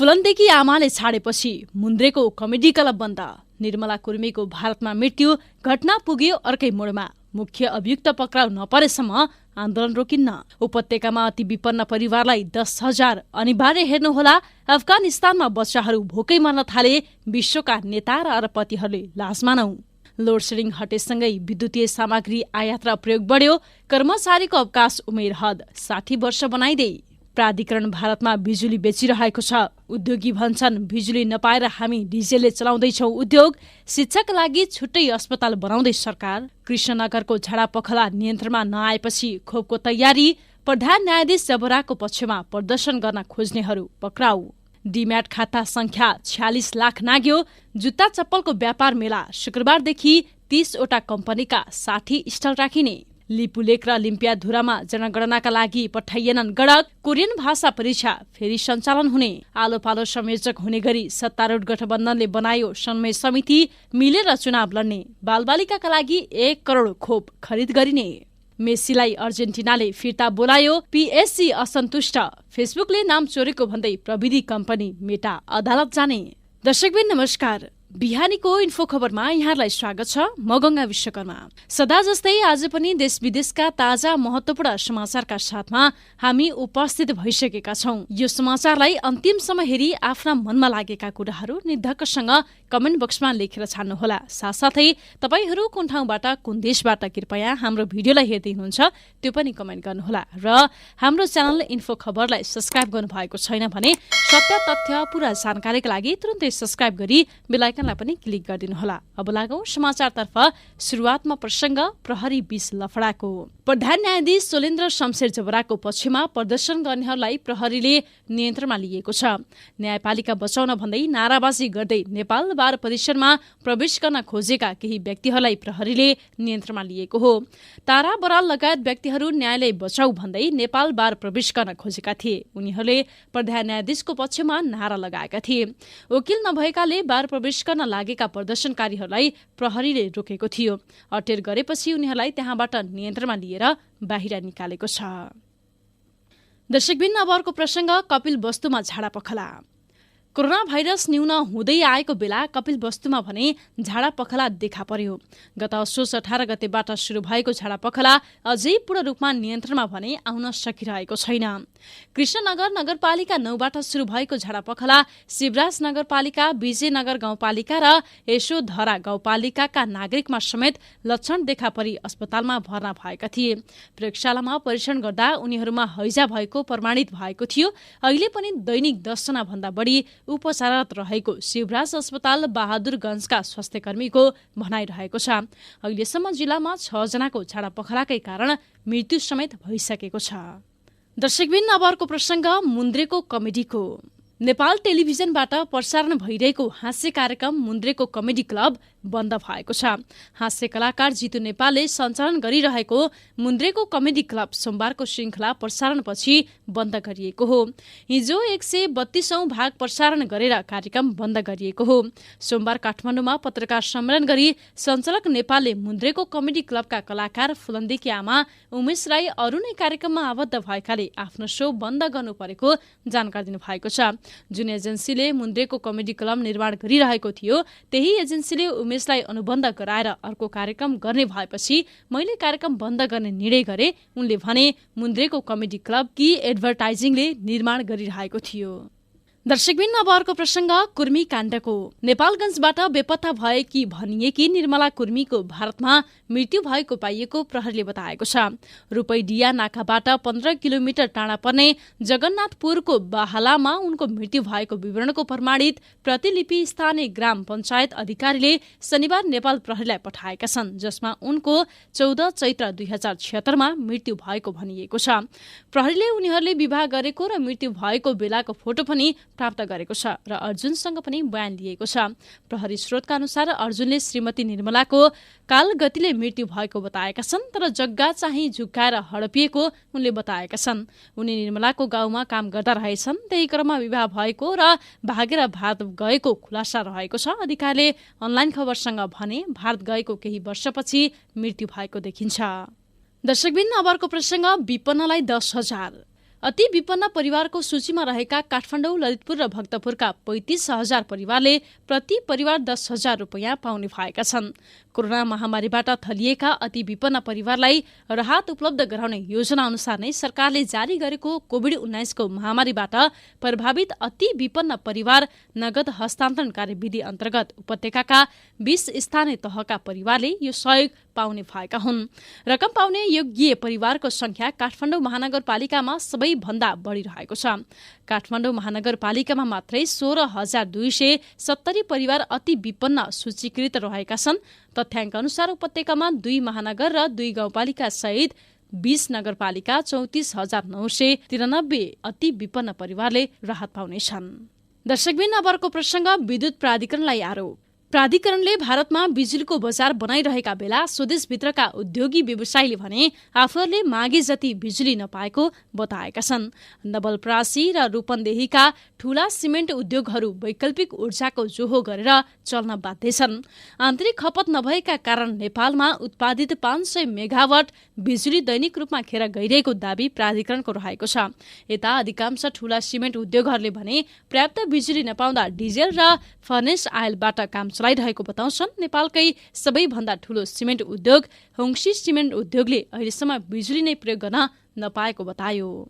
फुलन्देकी आमाले छाडेपछि मुन्द्रेको comedy club बन्द। निर्मला कुर्मीको भारतमा मृत्यु, घटना पुग्यो अर्कै मोडमा। मुख्य अभियुक्त पक्राउ नपरेसम्म आन्दोलन रोकिन्न। उपत्यकामा अति विपन्न परिवारलाई 10,000 अनिवार्य हेर्नुहोला। अफगानिस्तानमा बच्चाहरू भोकै मर्न थाले। विश्वका नेता र अरबपतिहरूले लाज मानौ। लोडसेडिङ हटेसँगै विद्युतीय सामग्री आयात र प्रयोग बढ्यो। कर्मचारीको अवकाश उमेर हद 60 वर्ष बनाइदे। प्राधिकरण भारतमा बिजुली बेचिरहेको छ। उद्योगी भन्छन् बिजुली नपाएर हामी डिजेलले चलाउँदैछौँ उद्योग। शिक्षाका लागि छुट्टै अस्पताल बनाउँदै सरकार। कृष्णनगरको झाडापखला नियन्त्रणमा नआएपछि खोपको तयारी। प्रधान न्यायाधीश जबराको पक्षमा प्रदर्शन गर्न खोज्नेहरू पक्राउ। डिम्याट खाता संख्या 46 लाख नाग्यो। जुत्ता चप्पलको व्यापार मेला शुक्रबारदेखि 30वटा कम्पनीका 60 स्टल राखिने। लिपुलेक र लिम्पियाधुरामा जनगणनाका लागि पठाइएनन् गणक। कोरियन भाषा परीक्षा फेरि सञ्चालन हुने। आलो पालो संयोजक हुने गरी सत्तारूढ गठबन्धनले बनायो समन्वय समिति। मिलेर चुनाव लड्ने। बालबालिकाका लागि 1 करोड खोप खरिद गरिने। मेसीलाई अर्जेन्टिनाले फिर्ता बोलायो। पीएसजी असन्तुष्ट। फेसबुकले नाम चोरेको भन्दै प्रविधि कम्पनी मेटा अदालत जाने। दर्शकबिन नमस्कार। बिहानीको इन्फो खबरमा यहाँलाई स्वागत छ। म गंगा विश्वकर्मा। सदा जस्तै आज पनि देश विदेशका ताजा महत्वपूर्ण समाचारका साथमा हामी उपस्थित भइसकेका छौं। यो समाचारलाई अन्तिमसम्म हेरी आफ्ना मनमा लागेका कुराहरू निर्धक्कसँग कमेन्ट बक्समा लेखेर छाड्नुहोला। साथसाथै तपाईहरू कुन ठाउँबाट कुन देशबाट कृपया हाम्रो भिडियोलाई हेर्दै हुनुहुन्छ त्यो पनि कमेन्ट गर्नुहोला। र हाम्रो च्यानल इन्फो खबरलाई सब्स्क्राइब गर्नुभएको छैन भने सत्य तथ्य पूरा जानकारीका लागि तुरुन्तै सब्स्क्राइब गरी बेल आइकनलाई पनि क्लिक गरिदिनुहोला। अब लागौं समाचारतर्फ। सुरुवातमा प्रसंग प्रहरी 20 लफडाको। प्रधान न्यायाधीश सोलेन्द्र शमशेर जबराको पक्षमा प्रदर्शन गर्नेहरूलाई प्रहरीले नियन्त्रणमा लिएको छ। न्यायपालिका बचाउन भन्दै नाराबाजी गर्दै नेपाल बार परिसरमा प्रवेश गर्न खोजेका केही व्यक्तिहरूलाई प्रहरीले नियन्त्रणमा लिएको हो। तारा बराल लगायत व्यक्तिहरू न्यायालय बचाउ भन्दै नेपाल बार प्रवेश गर्न खोजेका थिए। उनीहरूले प्रधान न्यायाधीशको पक्षमा नारा लगाएका थिए। वकिल नभएकाले बार प्रवेश गर्न लागेका प्रदर्शनकारीहरूलाई प्रहरीले रोकेको थियो। अटेर गरेपछि उनीहरूलाई त्यहाँबाट नियन्त्रणमा लिएर बाहिर निकालेको छ। दर्शकबिन अब अर्को प्रसंग। कपिल वस्तुमा झाडापखला। कोरोना भाइरस न्यून हुँदै आएको बेला कपिल वस्तुमा भने झाडापखला देखा पर्यो। गत असोज 18 गतेबाट शुरू भएको झाडापखला अझै पूर्ण रूपमा नियन्त्रणमा भने आउन सकिरहेको छैन। कृष्णनगर नगरपालिका 9बाट शुरू भएको झाडापखला शिवराज नगरपालिका, विजयनगर गाउँपालिका र यशोधरा गाउँपालिकाका नागरिकमा समेत लक्षण देखा परी अस्पतालमा भर्ना भएका थिए। प्रयोगशालामा परीक्षण गर्दा उनीहरूमा हैजा भएको प्रमाणित भएको थियो। अहिले पनि दैनिक 10 जना भन्दा बढी उपचाररत रहेको शिवराज अस्पताल बहादुरगंजका स्वास्थ्यकर्मीको भनाइरहेको छ। अहिलेसम्म जिल्लामा 6 जनाको झाडापखलाकै कारण मृत्यु समेत भइसकेको छ। दर्शकबिन अब अर्को प्रसंग मुन्द्रेको कमेडीको। नेपाल टेलिभिजनबाट प्रसारण भइरहेको हास्य कार्यक्रम मुन्द्रेको कमेडी क्लब बन्द भएको छ। हास्य कलाकार जितु नेपालले सञ्चालन गरिरहेको मुन्द्रेको कमेडी क्लब सोमबारको श्रृंखला प्रसारणपछि बन्द गरिएको हो। हिजो 132औं भाग प्रसारण गरेर कार्यक्रम बन्द गरिएको हो। सोमबार काठमाडौँमा पत्रकार सम्मेलन गरी सञ्चालक नेपालले मुन्द्रेको कमेडी क्लबका कलाकार फुलन्देकी आमा उमेश राई अरू नै कार्यक्रममा आबद्ध भएकाले आफ्नो शो बन्द गर्नु परेको जानकारी दिनुभएको छ। जुन एजेन्सीले मुन्द्रेको कमेडी क्लब निर्माण गरिरहेको थियो त्यही एजेन्सीले उमेशलाई अनुबन्ध गराएर अर्को कार्यक्रम गर्ने भएपछि मैले कार्यक्रम बन्द गर्ने निर्णय गरे। उनले भने मुन्द्रेको कमेडी क्लब कि एडभर्टाइजिङले निर्माण गरिरहेको थियो। दर्शकबिन अब अर्को प्रसंग कुर्मी काण्डको। नेपालगञ्जबाट बेपत्ता भएकी भनिएकी निर्मला कुर्मीको भारतमा मृत्यु भएको पाइएको प्रहरीले बताएको छ। रूपैडिया नाकाबाट 15 किलोमिटर टाढा पर्ने जगन्नाथपुरको बाहलामा उनको मृत्यु भएको विवरणको प्रमाणित प्रतिलिपि स्थानीय ग्राम पञ्चायत अधिकारीले शनिबार नेपाल प्रहरीलाई पठाएका छन्, जसमा उनको 14 चैत्र 2076 मा मृत्यु भएको भनिएको छ। प्रहरीले उनीहरूले विवाह गरेको र मृत्यु भएको बेलाको फोटो पनि प्राप्त गरेको छ र अर्जुनसँग पनि बयान लिएको छ। प्रहरी स्रोतका अनुसार अर्जुनले श्रीमती निर्मलाको कालगतिले मृत्यु भएको बताएका छन्, तर जग्गा चाहिँ झुक्काएर हडपिएको उनले बताएका छन्। उनी निर्मलाको गाउँमा काम गर्दा रहेछन्। त्यही क्रममा विवाह भएको र भागेर भारत गएको खुलासा रहेको छ। अधिकारीले अनलाइन खबरसँग भने भारत गएको केही वर्षपछि मृत्यु भएको देखिन्छ। दर्शकबिन अब अर्को प्रसंग विपन्नलाई 10,000। अति विपन्न परिवारको सूचीमा रहेका काठमाडौँ, ललितपुर र भक्तपुरका 35,000 परिवारले प्रति परिवार 10,000 रुपियाँ पाउने भएका छन्। कोरोना महामारीबाट थलिएका अति विपन्न परिवारलाई राहत उपलब्ध गराउने योजना अनुसार नै सरकारले जारी गरेको कोभिड-19 को महामारीबाट प्रभावित अति विपन्न परिवार नगद हस्तान्तरण कार्यविधि अन्तर्गत उपत्यकाका 20 स्थानीय तहका परिवारले यो सहयोग पाउने भएका हुन्। रकम पाउने योग्य परिवारको संख्या काठमाडौँ महानगरपालिकामा सबैभन्दा बढी रहेको छ। काठमाडौँ महानगरपालिकामा मात्रै 16,270 परिवार अति विपन्न सूचीकृत रहेका छन्। तथ्याङ्क अनुसार उपत्यकामा 2 महानगर र 2 गाउँपालिका सहित 20 नगरपालिका 34,993 अति विपन्न परिवारले राहत पाउनेछन्। दर्शकबिन अब अर्को प्रसंग विद्युत प्राधिकरणलाई आरोप। प्राधिकरणले भारतमा बिजुलीको बजार बनाइरहेका बेला स्वदेशभित्रका उद्योगी व्यवसायीले भने आफूहरूले मागे जति बिजुली नपाएको बताएका छन्। नवलपरासी र रूपन्देहीका ठूला सिमेन्ट उद्योगहरू वैकल्पिक ऊर्जाको जोहो गरेर चल्न बाध्य छन्। आन्तरिक खपत नभएका कारण नेपालमा उत्पादित 500 मेगावाट बिजुली दैनिक रूपमा खेर गइरहेको दाबी प्राधिकरणको रहेको छ। यता अधिकांश ठूला सिमेन्ट उद्योगहरूले भने पर्याप्त बिजुली नपाउँदा डिजेल र फर्नेस आयलबाट काम चलाइरहेको बताउँछन्। नेपालकै सबैभन्दा ठूलो सिमेन्ट उद्योग होङसी सिमेन्ट उद्योगले अहिलेसम्म बिजुली नै प्रयोग गर्न नपाएको बतायो।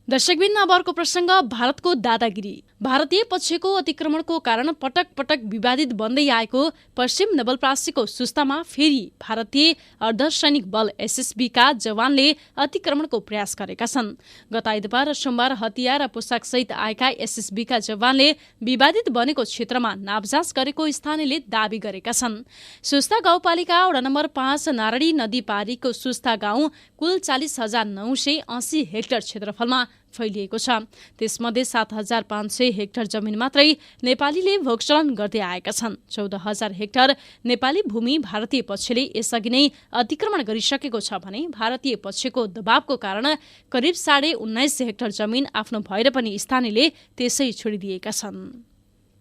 दर्शकबिन अब अर्को प्रसंग भारतको दादागिरी। भारतीय पक्षको अतिक्रमणको कारण पटक पटक विवादित बन्दै आएको पश्चिम नवलपरासीको सुस्तामा फेरि भारतीय अर्धसैनिक बल एसएसबी का जवानले अतिक्रमणको प्रयास गरेका छन्। गत आइतबार र सोमबार हतियार र पोसाक सहित आएका एसएसबी का जवानले विवादित बनेको क्षेत्रमा नापजाँच गरेको स्थानीयले दावी गरेका छन्। सुस्ता गाउँपालिका वडा नम्बर 5 नारायणी नदी पारीको सुस्ता गाउँ कुल 40,980 हेक्टर क्षेत्रफलमा फैलिएको छ। त्यसमध्ये 7,500 हेक्टर जमिन मात्रै नेपालीले भोगचलन गर्दै आएका छन्। 14,000 हेक्टर नेपाली भूमि भारतीय पक्षले यसअघि नै अतिक्रमण गरिसकेको छ भने भारतीय पक्षको दबावको कारण करिब 19,500 हेक्टर जमिन आफ्नो भएर पनि स्थानीयले त्यसै छोडिदिएका छन्।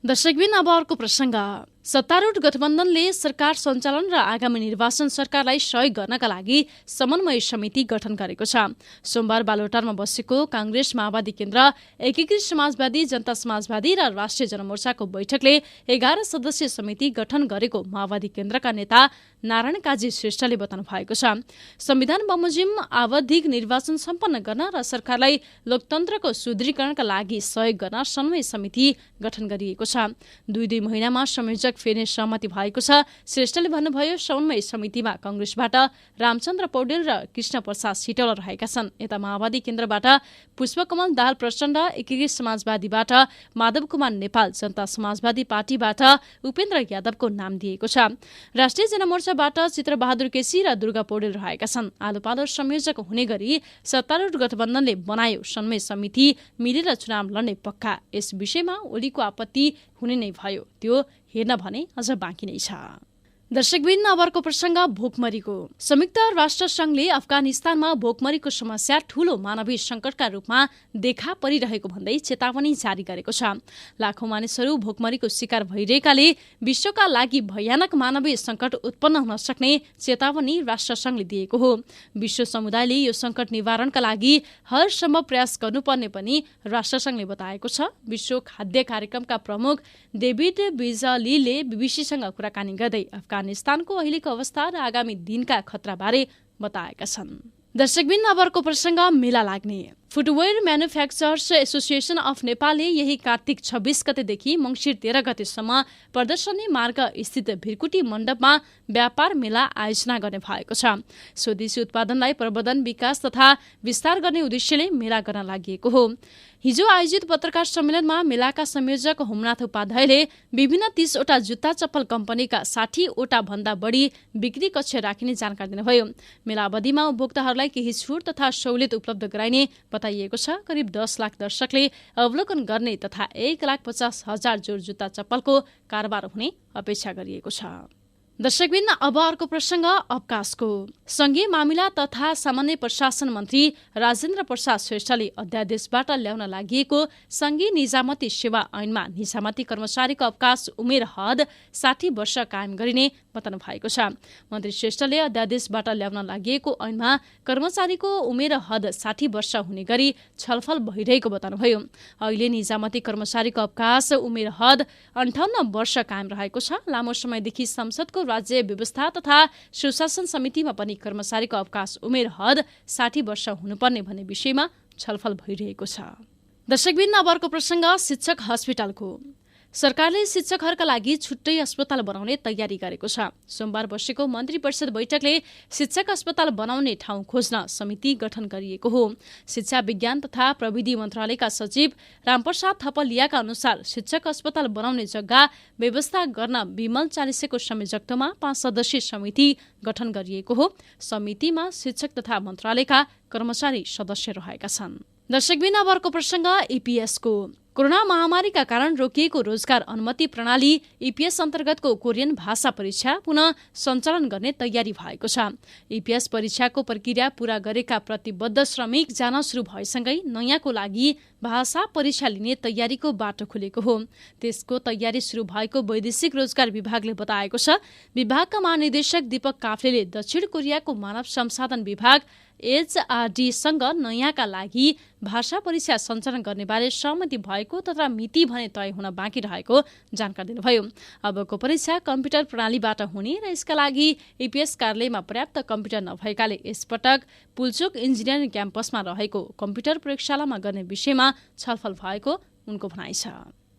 दर्शकबिन अब अर्को प्रसंग सत्तारूढ गठबन्धनले सरकार सञ्चालन र आगामी निर्वाचन सरकारलाई सहयोग गर्नका लागि समन्वय समिति गठन गरेको छ। सोमबार बालोटारमा बसेको कांग्रेस माओवादी केन्द्र, एकीकृत समाजवादी, जनता समाजवादी र राष्ट्रिय जनमोर्चाको बैठकले 11 सदस्यीय समिति गठन गरेको माओवादी केन्द्रका नेता नारायण काजी श्रेष्ठले बताउनु भएको छ। संविधान बमोजिम आवधिक निर्वाचन सम्पन्न गर्न र सरकारलाई लोकतन्त्रको सुदृढीकरणका लागि सहयोग गर्न समन्वय समिति गठन गरिएको छ। 2 महिनामा संयोजक फेर्ने सहमति भएको छ। श्रेष्ठले भन्नुभयो, समन्वय समितिमा कांग्रेसबाट रामचन्द्र पौडेल र कृष्ण प्रसाद सिटौला रहेका छन्। यता माओवादी केन्द्रबाट पुष्पकमल दाहाल प्रचण्ड, एकीकृत समाजवादीबाट माधव कुमार नेपाल, जनता समाजवादी पार्टीबाट उपेन्द्र यादवको नाम दिएको छ। राष्ट्रिय जनमोर्चाबाट चित्रबहादुर केसी र दुर्गा पौडेल रहेका छन्। आलोपालो संयोजक हुने गरी सत्तारूढ गठबन्धनले बनायो समन्वय समिति मिलेर चुनाव लड्ने पक्का। यस विषयमा ओलीको आपत्ति हुने नै भयो, त्यो हेर्न भने अझ बाँकी नै छ। दर्शकबिन अब अर्को प्रसंग भोकमरीको। संयुक्त राष्ट्र संघले अफगानिस्तानमा भोकमरीको समस्या ठूलो मानवीय संकटका रूपमा देखा परिरहेको भन्दै चेतावनी जारी गरेको छ। लाखौं मानिसहरू भोकमरीको शिकार भइरहेकाले विश्वका लागि भयानक मानवीय संकट उत्पन्न हुन सक्ने चेतावनी राष्ट्रसंघले दिएको हो। विश्व समुदायले यो संकट निवारणका लागि हर सम्भव प्रयास गर्नुपर्ने पनि राष्ट्रसंघले बताएको छ। विश्व खाद्य कार्यक्रमका प्रमुख डेभिड बिजलीले बीबीसीसँग कुराकानी गर्दै अफगानिस्तानको अहिलेको अवस्था र आगामी दिनका खतराबारे बताएका छन्। दर्शकबिन अब अर्को प्रसंग मेला लाग्ने। फुटवेयर म्यानुफ्याक्चरर्स एसोसिएसन अफ नेपालले यही कार्तिक 26 गतेदेखि मंसिर 13 गतेसम्म प्रदर्शनी मार्ग स्थित भिरकुटी मण्डपमा व्यापार मेला आयोजना गर्ने भएको छ। स्वदेशी उत्पादनलाई प्रवर्धन, विकास तथा विस्तार गर्ने उद्देश्यले मेला गर्न लागि हो। हिजो आयोजित पत्रकार सम्मेलनमा मेलाका संयोजक होमनाथ उपाध्यायले विभिन्न 30 वटा जुत्ता चप्पल कम्पनीका 60 वटा भन्दा बढी बिक्री कक्ष राखिने जानकारी दिनुभयो। मेला अवधिमा उपभोक्ताहरूलाई केही छुट तथा सहुलियत उपलब्ध गराइने बताइएको छ। करिब 10 लाख दर्शकले अवलोकन गर्ने तथा 1,50,000 जोड जुत्ता चप्पलको कारोबार हुने अपेक्षा गरिएको छ। दर्शकबिन अब अर्को प्रसंग अवकाशको। संघीय मामिला तथा सामान्य प्रशासन मन्त्री राजेन्द्र प्रसाद श्रेष्ठले अध्यादेशबाट ल्याउन लागि संघीय निजामती सेवा ऐनमा निजामती कर्मचारीको अवकाश उमेर हद 60 वर्ष कायम गरिने बताउनु भएको छ। मन्त्री श्रेष्ठले अध्यादेशबाट ल्याउन लागि ऐनमा कर्मचारीको उमेर हद 60 वर्ष हुने गरी छलफल भइरहेको बताउनुभयो। अहिले निजामती कर्मचारीको अवकाश उमेर हद 58 वर्ष कायम रहेको छ। लामो समयदेखि संसदको राज्य व्यवस्था तथा सुशासन समितिमा पनि कर्मचारीको अवकाश उमेर हद 60 वर्ष हुनुपर्ने भन्ने विषयमा छलफल भइरहेको छ। दर्शकबिन अब अर्को प्रसंग शिक्षक हस्पिटलको। सरकारले शिक्षकहरूका लागि छुट्टै अस्पताल बनाउने तयारी गरेको छ। सोमबार बसेको मन्त्री परिषद बैठकले शिक्षक अस्पताल बनाउने ठाउँ खोज्न समिति गठन गरिएको हो। शिक्षा विज्ञान तथा प्रविधि मन्त्रालयका सचिव रामप्रसाद थपलियाका अनुसार शिक्षक अस्पताल बनाउने जग्गा व्यवस्था गर्न विमल चालिसेको संयोजकत्वमा 5 सदस्यीय समिति गठन गरिएको हो। समितिमा शिक्षक तथा मन्त्रालयका कर्मचारी सदस्य रहेका छन्। दर्शकबिन अब अर्को प्रसंग ईपीएसको। कोरोना महामारीका कारण रोकिएको रोजगार अनुमति प्रणाली ईपीएस अन्तर्गतको कोरियन भाषा परीक्षा पुनः सञ्चालन गर्ने तयारी भएको छ। ईपीएस परीक्षाको प्रक्रिया पूरा गरेका प्रतिबद्ध श्रमिक जान सुरु भएसँगै नयाँको लागि भाषा परीक्षा लिने तयारीको बाटो खुलेको हो। त्यसको तयारी सुरु भएको वैदेशिक रोजगार विभागले बताएको छ। विभागका महानिर्देशक दीपक काफ्लेले दक्षिण कोरियाको मानव संसाधन विभाग एचआरडीसँग नयाँका लागि भाषा परीक्षा सञ्चालन गर्ने बारे सहमति भएको तथा मिति भने तय हुन बाँकी रहेको जानकारी दिनुभयो। अबको परीक्षा कम्प्युटर प्रणालीबाट हुने र यसका लागि ईपीएस कार्यालयमा पर्याप्त कम्प्युटर नभएकाले यसपटक पुल्चोक इन्जिनियरिङ क्याम्पसमा रहेको कम्प्युटर प्रयोगशालामा गर्ने विषयमा छलफल भएको उनको भनाइ छ।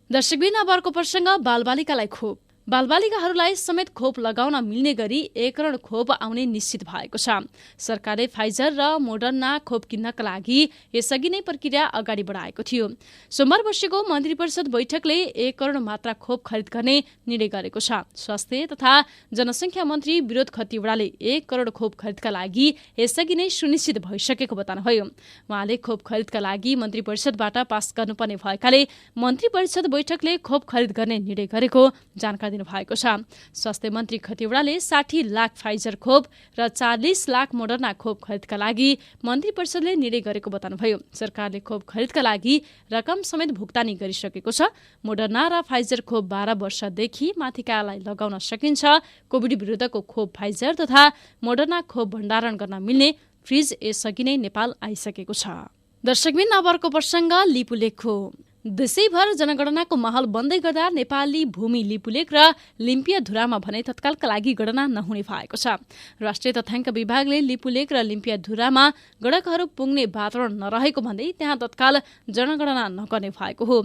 दर्शकबिन अब अर्को प्रसंग बालबालिकालाई खोप। बालबालिकाहरूलाई समेत खोप लगाउन मिल्ने गरी 1 करोड खोप आउने निश्चित भएको छ। सरकारले फाइजर र मोडर्ना खोप किन्नका लागि यसअघि नै प्रक्रिया अगाडि बढाएको थियो। सोमबार बसेको मन्त्री परिषद बैठकले 1 करोड मात्रा खोप खरिद गर्ने निर्णय गरेको छ। स्वास्थ्य तथा जनसङ्ख्या मन्त्री विरोध खतिवड़ाले 1 करोड खोप खरिदका लागि यसअघि नै सुनिश्चित भइसकेको बताउनुभयो। उहाँले खोप खरिदका लागि मन्त्री परिषदबाट पास गर्नुपर्ने भएकाले मन्त्री परिषद बैठकले खोप खरिद गर्ने निर्णय गरेको जानकारी दिनुभएको छ। स्वास्थ्य मन्त्री खतिवड़ाले 60 लाख फाइजर खोप र 40 लाख मोडर्ना खोप खरिदका लागि मन्त्री परिषदले निर्णय गरेको बताउनुभयो। सरकारले खोप खरिदका लागि रकम समेत भुक्तानी गरिसकेको छ। मोडर्ना र फाइजर खोप 12 वर्षदेखि माथिकालाई लगाउन सकिन्छ। कोभिड विरुद्धको खोप फाइजर तथा मोडर्ना खोप भण्डारण गर्न मिल्ने फ्रिज यसअघि नै नेपाल आइसकेको छ। दर्शकबिन अब अर्को प्रसंग लिपुलेख हो। देशैभर जनगणनाको माहौल बन्दै गर्दा नेपाली भूमि लिपुलेख र लिम्पिया धुरामा भने तत्कालका लागि गणना नहुने भएको छ। राष्ट्रिय तथ्याङ्क विभागले लिपुलेख र लिम्पिया धुरामा गणकहरू पुग्ने वातावरण नरहेको भन्दै त्यहाँ तत्काल जनगणना नगर्ने भएको हो।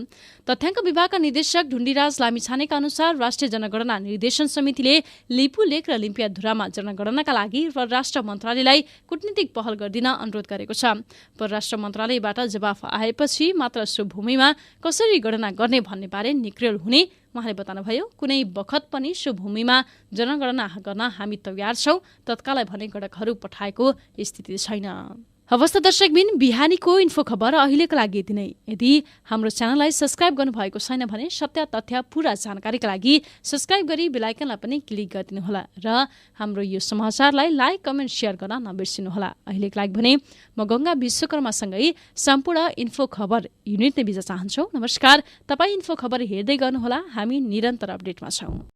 तथ्याङ्क विभागका निर्देशक ढुण्डीराज लामिछानेका अनुसार राष्ट्रिय जनगणना निर्देशन समितिले लिपुलेख र लिम्पिया धुरामा जनगणनाका लागि परराष्ट्र मन्त्रालयलाई कूटनीतिक पहल गरिदिन अनुरोध गरेको छ। परराष्ट्र मन्त्रालयबाट जवाफ आएपछि मात्र सो भूमिमा कसरी गणना गर्ने भन्ने बारे निक्रेल हुने उहाँले बताउनुभयो। कुनै बखत पनि सो भूमिमा जनगणना गर्न हामी तयार छौं। तत्कालै भने गणकहरू पठाएको स्थिति छैन। अवस्था दर्शकबिन बिहानीको इन्फो खबर अहिलेका लागि यति नै। यदि हाम्रो च्यानललाई सब्स्क्राइब गर्नुभएको छैन भने सत्य तथ्य पूरा जानकारीका लागि सब्स्क्राइब गरी बेल आइकनलाई पनि क्लिक गरिदिनुहोला र हाम्रो यो समाचारलाई लाइक कमेन्ट सेयर गर्न नबिर्सिनुहोला। अहिलेका लागि भने म गंगा विश्वकर्मासँगै सम्पूर्ण इन्फो खबर युनिटले बिदा चाहन्छौ। नमस्कार। तपाई इन्फो खबर हेर्दै गर्नुहोला। हामी निरन्तर अपडेटमा छौं।